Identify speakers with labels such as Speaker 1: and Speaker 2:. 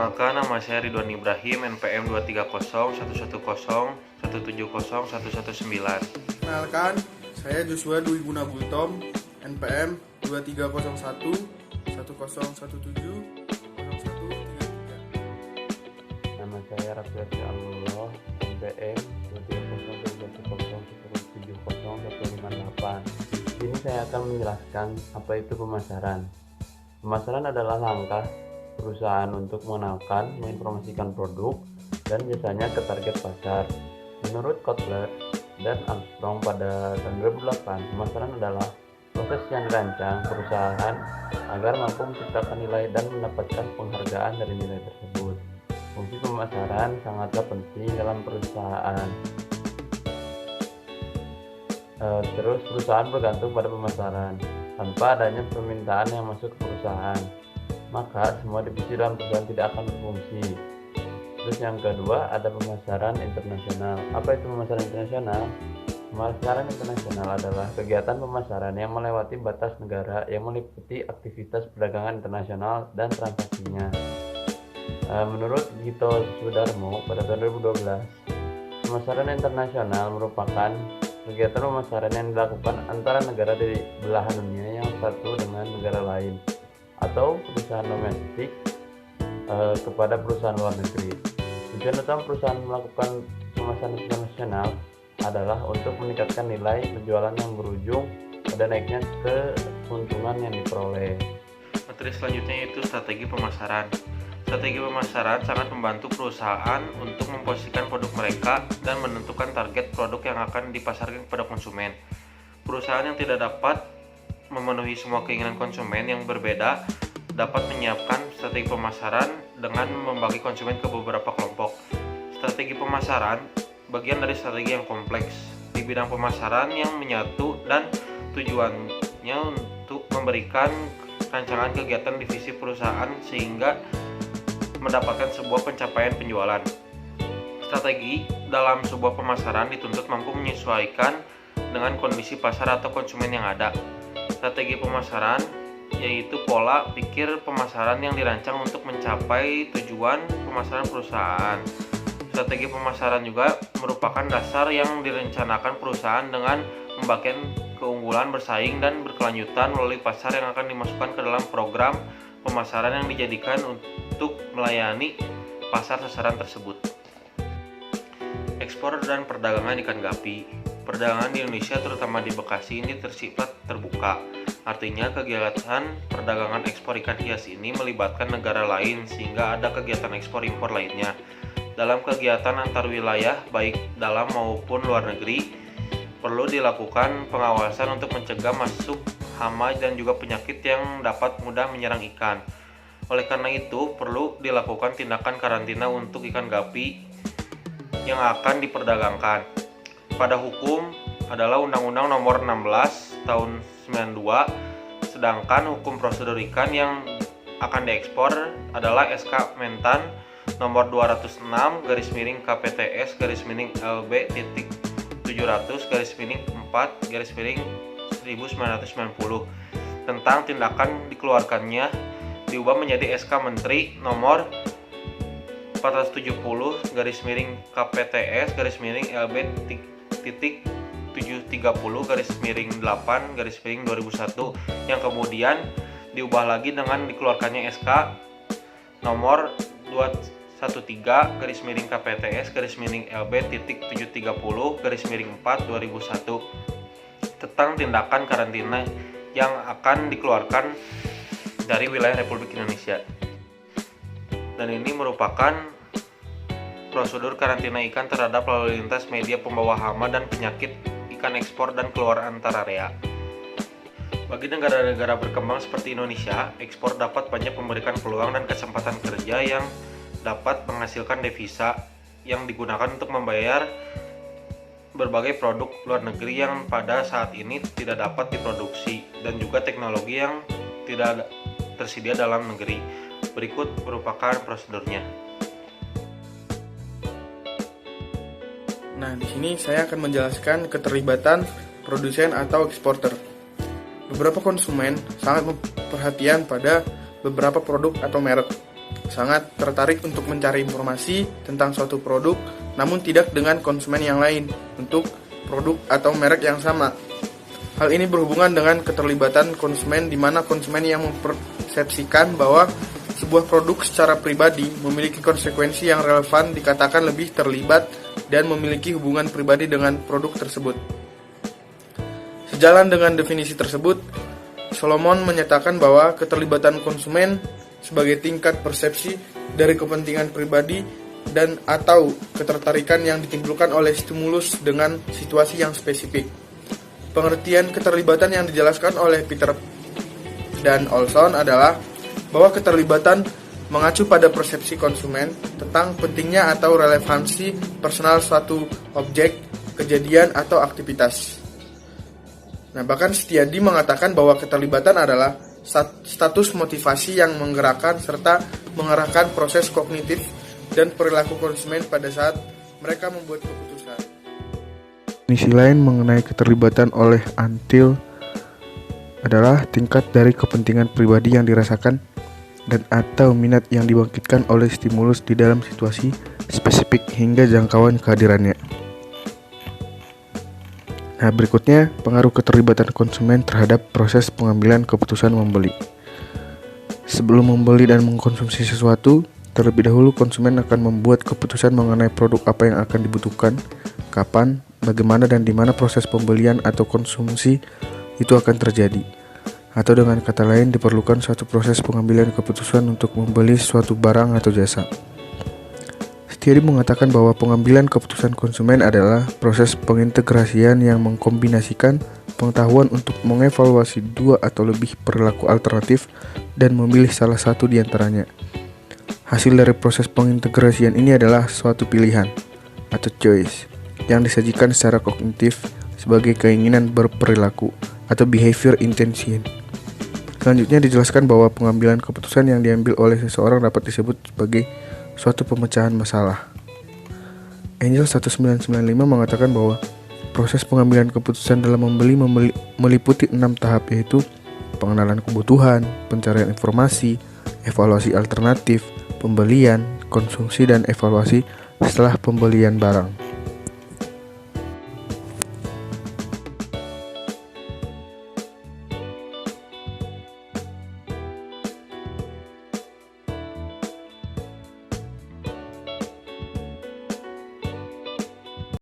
Speaker 1: Perkenalkan, nama saya Ridwan Ibrahim, NPM 23011701119.
Speaker 2: Kenalkan, saya Joshua Dwi Gunabultom, NPM 2301-1017-0133.
Speaker 3: Nama saya Raffi Allah, NPM 2301170101158. Di sini saya akan menjelaskan apa itu pemasaran. Pemasaran adalah langkah perusahaan untuk mengenalkan, menginformasikan produk dan jasanya ke target pasar. Menurut Kotler dan Armstrong pada tahun 2008, pemasaran adalah proses yang dirancang perusahaan agar mampu menciptakan nilai dan mendapatkan penghargaan dari nilai tersebut. Fungsi pemasaran sangatlah penting dalam perusahaan. Terus perusahaan bergantung pada pemasaran. Tanpa adanya permintaan yang masuk ke perusahaan, maka semua divisi dalam perusahaan tidak akan berfungsi. Terus yang kedua, ada pemasaran internasional. Apa itu pemasaran internasional? Pemasaran internasional adalah kegiatan pemasaran yang melewati batas negara yang meliputi aktivitas perdagangan internasional dan transaksinya. Menurut Gito Sudarmo pada tahun 2012, pemasaran internasional merupakan kegiatan pemasaran yang dilakukan antara negara dari belahan dunia yang satu dengan negara lain atau perusahaan domestik kepada perusahaan luar negeri. Tujuan utama perusahaan melakukan pemasaran internasional adalah untuk meningkatkan nilai penjualan yang berujung pada naiknya keuntungan yang diperoleh.
Speaker 1: Materi selanjutnya yaitu strategi pemasaran. Strategi pemasaran sangat membantu perusahaan untuk memposisikan produk mereka dan menentukan target produk yang akan dipasarkan kepada konsumen. Perusahaan yang tidak dapat memenuhi semua keinginan konsumen yang berbeda dapat menyiapkan strategi pemasaran dengan membagi konsumen ke beberapa kelompok. Strategi pemasaran bagian dari strategi yang kompleks di bidang pemasaran yang menyatu dan tujuannya untuk memberikan rancangan kegiatan divisi perusahaan sehingga mendapatkan sebuah pencapaian penjualan. Strategi dalam sebuah pemasaran dituntut mampu menyesuaikan dengan kondisi pasar atau konsumen yang ada. Strategi pemasaran yaitu pola pikir pemasaran yang dirancang untuk mencapai tujuan pemasaran perusahaan. Strategi pemasaran juga merupakan dasar yang direncanakan perusahaan dengan membagikan keunggulan bersaing dan berkelanjutan melalui pasar yang akan dimasukkan ke dalam program pemasaran yang dijadikan untuk melayani pasar sasaran tersebut. Ekspor dan perdagangan ikan gapi. Perdagangan di Indonesia terutama di Bekasi ini bersifat terbuka. Artinya kegiatan perdagangan ekspor ikan hias ini melibatkan negara lain sehingga ada kegiatan ekspor impor lainnya. Dalam kegiatan antar wilayah baik dalam maupun luar negeri perlu dilakukan pengawasan untuk mencegah masuk hama dan juga penyakit yang dapat mudah menyerang ikan. Oleh karena itu, perlu dilakukan tindakan karantina untuk ikan gapi yang akan diperdagangkan. Pada hukum adalah Undang-Undang Nomor 16 Tahun 92, sedangkan hukum prosedur ikan yang akan diekspor adalah SK Mentan Nomor 206/KPTS/LB-700/4/1990 tentang tindakan dikeluarkannya diubah menjadi SK Menteri Nomor 470/KPTS/LB-730/8/2001 yang kemudian diubah lagi dengan dikeluarkannya SK Nomor 213/KPTS/LB-730/4/2001 tentang tindakan karantina yang akan dikeluarkan dari wilayah Republik Indonesia. Dan ini merupakan prosedur karantina ikan terhadap lalu lintas media pembawa hama dan penyakit ikan ekspor dan keluar antar area. Bagi negara-negara berkembang seperti Indonesia, ekspor dapat banyak memberikan peluang dan kesempatan kerja yang dapat menghasilkan devisa yang digunakan untuk membayar berbagai produk luar negeri yang pada saat ini tidak dapat diproduksi dan juga teknologi yang tidak tersedia dalam negeri. Berikut merupakan prosedurnya.
Speaker 2: Nah, di sini saya akan menjelaskan keterlibatan produsen atau eksporter. Beberapa konsumen sangat perhatian pada beberapa produk atau merek. sangat tertarik untuk mencari informasi tentang suatu produk, namun tidak dengan konsumen yang lain untuk produk atau merek yang sama. Hal ini berhubungan dengan keterlibatan konsumen, di mana konsumen yang mempersepsikan bahwa sebuah produk secara pribadi memiliki konsekuensi yang relevan dikatakan lebih terlibat dan memiliki hubungan pribadi dengan produk tersebut. Sejalan dengan definisi tersebut, Solomon menyatakan bahwa keterlibatan konsumen sebagai tingkat persepsi dari kepentingan pribadi dan atau ketertarikan yang ditimbulkan oleh stimulus dengan situasi yang spesifik. Pengertian keterlibatan yang dijelaskan oleh Peter dan Olson adalah bahwa keterlibatan mengacu pada persepsi konsumen tentang pentingnya atau relevansi personal suatu objek, kejadian, atau aktivitas. Nah, bahkan Setiadi mengatakan bahwa keterlibatan adalah status motivasi yang menggerakkan serta mengarahkan proses kognitif dan perilaku konsumen pada saat mereka membuat keputusan.
Speaker 4: Definisi lain mengenai keterlibatan oleh Antil adalah tingkat dari kepentingan pribadi yang dirasakan dan atau minat yang dibangkitkan oleh stimulus di dalam situasi spesifik hingga jangkauan kehadirannya. Nah, berikutnya pengaruh keterlibatan konsumen terhadap proses pengambilan keputusan membeli. Sebelum membeli dan mengkonsumsi sesuatu, terlebih dahulu konsumen akan membuat keputusan mengenai produk apa yang akan dibutuhkan, kapan, bagaimana, dan di mana proses pembelian atau konsumsi itu akan terjadi. Atau dengan kata lain, diperlukan suatu proses pengambilan keputusan untuk membeli suatu barang atau jasa. Setiadi mengatakan bahwa pengambilan keputusan konsumen adalah proses pengintegrasian yang mengkombinasikan pengetahuan untuk mengevaluasi dua atau lebih perilaku alternatif dan memilih salah satu di antaranya. Hasil dari proses pengintegrasian ini adalah suatu pilihan atau choice yang disajikan secara kognitif sebagai keinginan berperilaku atau behavior intention. Selanjutnya dijelaskan bahwa pengambilan keputusan yang diambil oleh seseorang dapat disebut sebagai suatu pemecahan masalah. Angel 1995 mengatakan bahwa proses pengambilan keputusan dalam membeli meliputi 6 tahap, yaitu pengenalan kebutuhan, pencarian informasi, evaluasi alternatif, pembelian, konsumsi, dan evaluasi setelah pembelian barang.